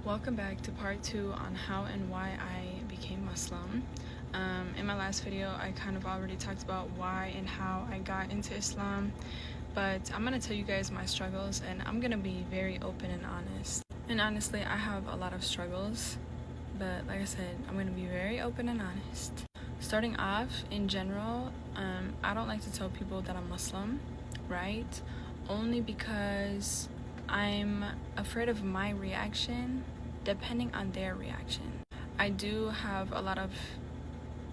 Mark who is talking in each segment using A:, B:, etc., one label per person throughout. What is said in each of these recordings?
A: Welcome back to part 2 on how and why I became Muslim. In my last video, I kind of already talked about why and how I got into Islam, but I'm going to tell you guys my struggles, and I'm going to be very open and honest. And honestly, I have a lot of struggles, but like I said, I'm going to be very open and honest. Starting off, in general, I don't like to tell people that I'm Muslim, right? Only because I'm afraid of my reaction depending on their reaction. I do have a lot of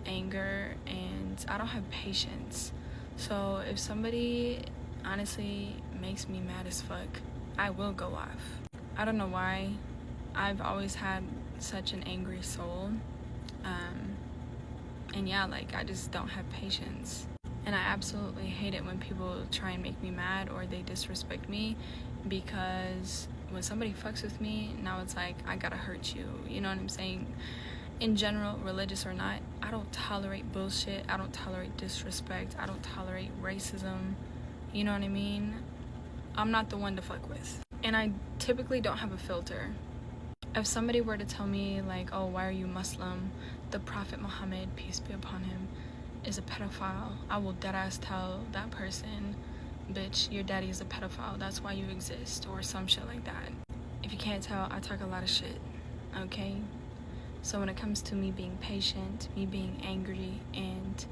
A: anger and I don't have patience. So if somebody honestly makes me mad as fuck, I will go off. I don't know why. I've always had such an angry soul. And yeah, like I just don't have patience. And I absolutely hate it when people try and make me mad or they disrespect me, because when somebody fucks with me, now it's like I gotta hurt you. You know what I'm saying? In general, religious or not, I don't tolerate bullshit. I don't tolerate disrespect. I don't tolerate racism. You know what I mean? I'm not the one to fuck with. And I typically don't have a filter. If somebody were to tell me like, oh, why are you Muslim? The Prophet Muhammad, peace be upon him, is a pedophile, I will deadass tell that person, bitch, your daddy is a pedophile, that's why you exist, or some shit like that. If you can't tell, I talk a lot of shit, okay? So when it comes to me being patient, me being angry, and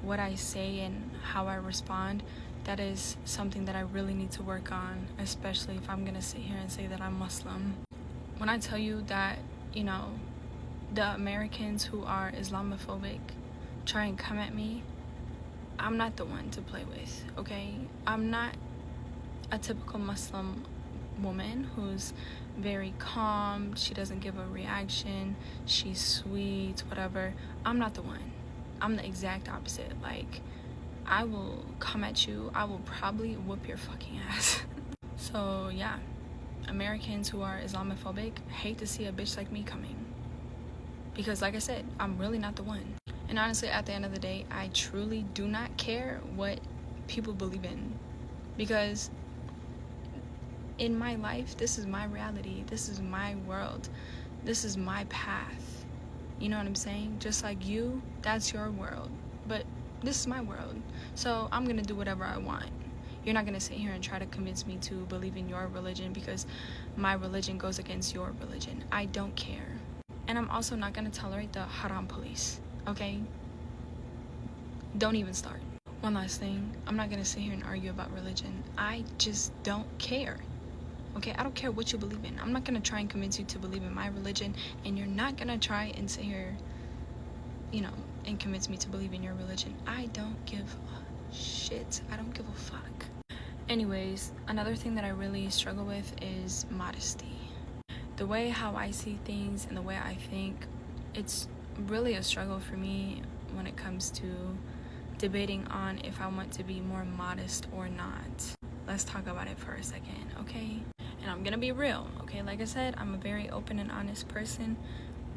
A: what I say and how I respond, that is something that I really need to work on, especially if I'm gonna sit here and say that I'm Muslim. When I tell you that, you know, the Americans who are Islamophobic try and come at me, I'm not the one to play with, okay? I'm not a typical Muslim woman who's very calm, she doesn't give a reaction, she's sweet, whatever. I'm not the one. I'm the exact opposite. Like, I will come at you, I will probably whoop your fucking ass. So yeah, Americans who are Islamophobic hate to see a bitch like me coming, because like I said, I'm really not the one. And honestly, at the end of the day, I truly do not care what people believe in, because in my life, this is my reality, this is my world, this is my path. You know what I'm saying? Just like you, that's your world, but this is my world, so I'm gonna do whatever I want. You're not gonna sit here and try to convince me to believe in your religion because my religion goes against your religion. I don't care. And I'm also not gonna tolerate the haram police, okay? Don't even start. One last thing, I'm not gonna sit here and argue about religion. I just don't care, okay? I don't care what you believe in. I'm not gonna try and convince you to believe in my religion, and you're not gonna try and sit here, you know, and convince me to believe in your religion. I don't give a shit. I don't give a fuck. Anyways, another thing that I really struggle with is modesty. The way how I see things and the way I think, it's really a struggle for me when it comes to debating on if I want to be more modest or not. Let's talk about it for a second, okay? And I'm gonna be real, okay? Like I said, I'm a very open and honest person.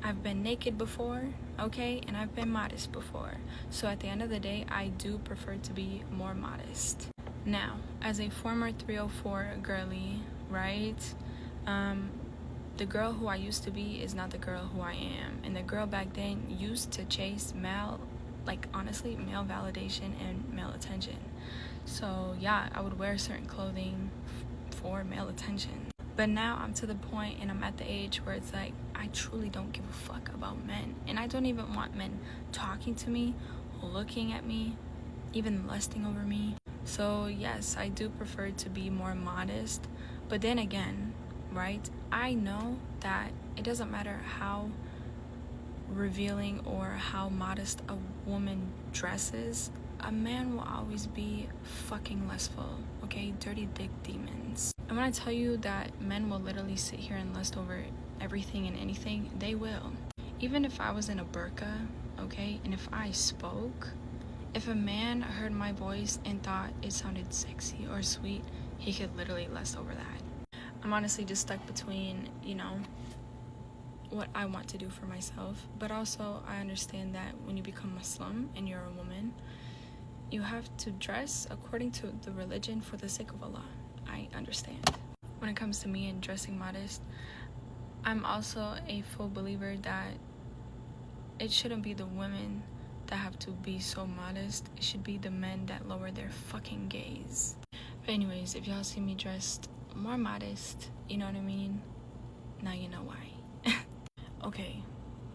A: I've been naked before, okay? And I've been modest before. So at the end of the day, I do prefer to be more modest. Now, as a former 304 girly, right? The girl who I used to be is not the girl who I am. And the girl back then used to chase male, like honestly, male validation and male attention. So yeah, I would wear certain clothing for male attention. But now I'm to the point and I'm at the age where it's like, I truly don't give a fuck about men. And I don't even want men talking to me, looking at me, even lusting over me. So yes, I do prefer to be more modest. But then again, right, I know that it doesn't matter how revealing or how modest a woman dresses, a man will always be fucking lustful, okay? Dirty dick demons. And when I tell you that men will literally sit here and lust over everything and anything, they will. Even if I was in a burqa, okay, and if I spoke, if a man heard my voice and thought it sounded sexy or sweet, he could literally lust over that. I'm honestly just stuck between, you know, what I want to do for myself, but also I understand that when you become Muslim and you're a woman, you have to dress according to the religion for the sake of Allah. I understand. When it comes to me and dressing modest, I'm also a full believer that it shouldn't be the women that have to be so modest. It should be the men that lower their fucking gaze. But anyways, if y'all see me dressed more modest, you know what I mean? Now you know why. Okay,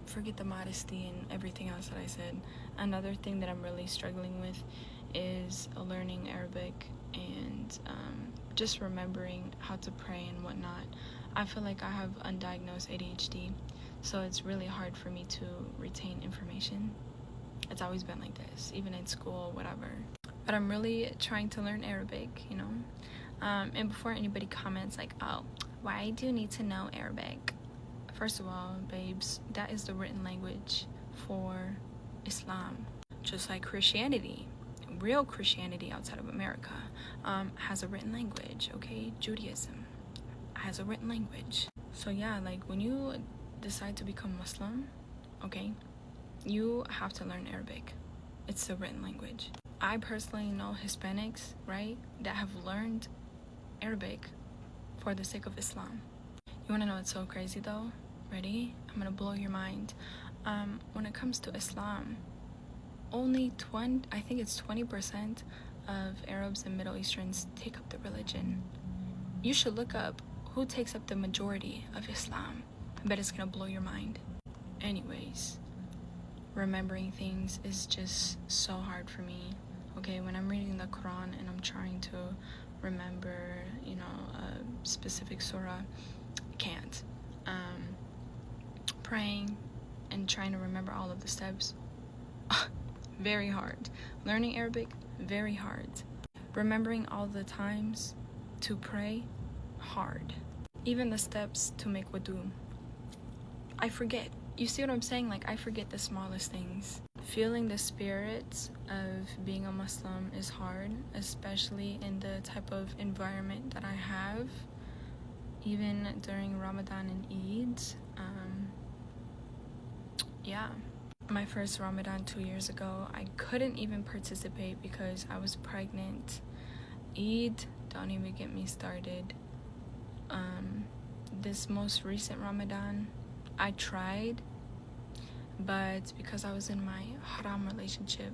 A: forget the modesty and everything else that I said. Another thing that I'm really struggling with is learning Arabic and just remembering how to pray and whatnot. I feel like I have undiagnosed ADHD, so it's really hard for me to retain information. It's always been like this, even in school, whatever. But I'm really trying to learn Arabic, you know? And before anybody comments like, oh, why do you need to know Arabic? First of all, babes, that is the written language for Islam. Just like Christianity, real Christianity outside of America has a written language, okay? Judaism has a written language. So yeah, like when you decide to become Muslim, okay, you have to learn Arabic. It's the written language. I personally know Hispanics, right, that have learned Arabic for the sake of Islam. You want to know what's so crazy though? Ready? I'm gonna blow your mind. When it comes to Islam, only 20% of Arabs and Middle Easterns take up the religion. You should look up who takes up the majority of Islam. I bet it's gonna blow your mind. Anyways, remembering things is just so hard for me. Okay, when I'm reading the Quran and I'm trying to remember, you know, a specific surah, I can't. Praying and trying to remember all of the steps, very hard. Learning Arabic, very hard. Remembering all the times to pray, hard. Even the steps to make wudu, I forget. You see what I'm saying? Like, I forget the smallest things. Feeling the spirit of being a Muslim is hard, especially in the type of environment that I have, even during Ramadan and Eid. Yeah. My first Ramadan 2 years ago, I couldn't even participate because I was pregnant. Eid, don't even get me started. This most recent Ramadan, I tried, but because I was in my haram relationship,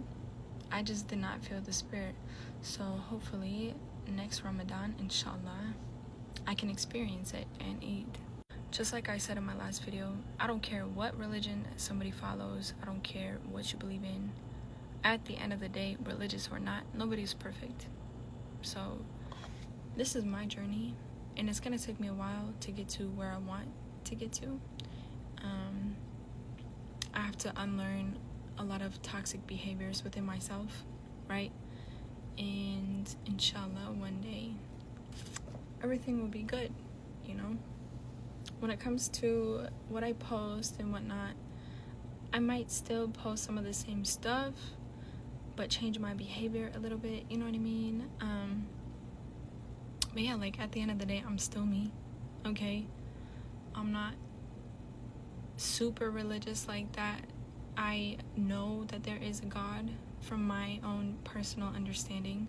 A: I just did not feel the spirit. So hopefully next Ramadan, inshallah, I can experience it and eat. Just like I said in my last video, I don't care what religion somebody follows. I don't care what you believe in. At the end of the day, religious or not, nobody's perfect. So this is my journey, and it's gonna take me a while to get to where I want to get to. I have to unlearn a lot of toxic behaviors within myself, right? And inshallah, one day, everything will be good, you know? When it comes to what I post and whatnot, I might still post some of the same stuff, but change my behavior a little bit, you know what I mean? But yeah, like at the end of the day, I'm still me, okay? I'm not super religious like that. I know that there is a God from my own personal understanding,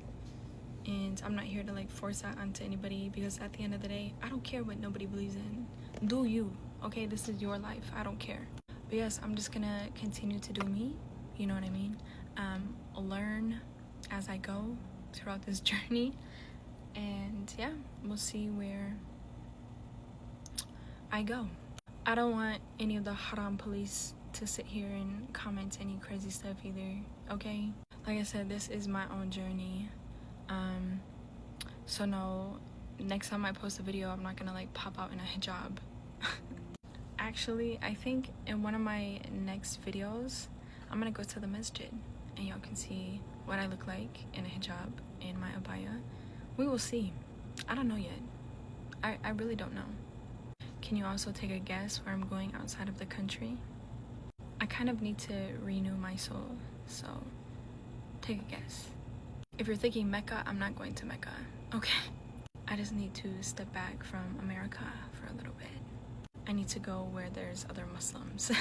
A: and I'm not here to like force that onto anybody, because at the end of the day, I don't care what nobody believes in. Do you, okay? This is your life. I don't care. But yes, I'm just gonna continue to do me, you know what I mean? Learn as I go throughout this journey, and yeah, we'll see where I go. I don't want any of the haram police to sit here and comment any crazy stuff either, okay? Like I said, this is my own journey. So no, next time I post a video, I'm not gonna like pop out in a hijab. Actually, I think in one of my next videos, I'm gonna go to the masjid and y'all can see what I look like in a hijab and my abaya. We will see. I don't know yet. I really don't know. Can you also take a guess where I'm going outside of the country? I kind of need to renew my soul, so take a guess. If you're thinking Mecca, I'm not going to Mecca, okay? I just need to step back from America for a little bit. I need to go where there's other Muslims.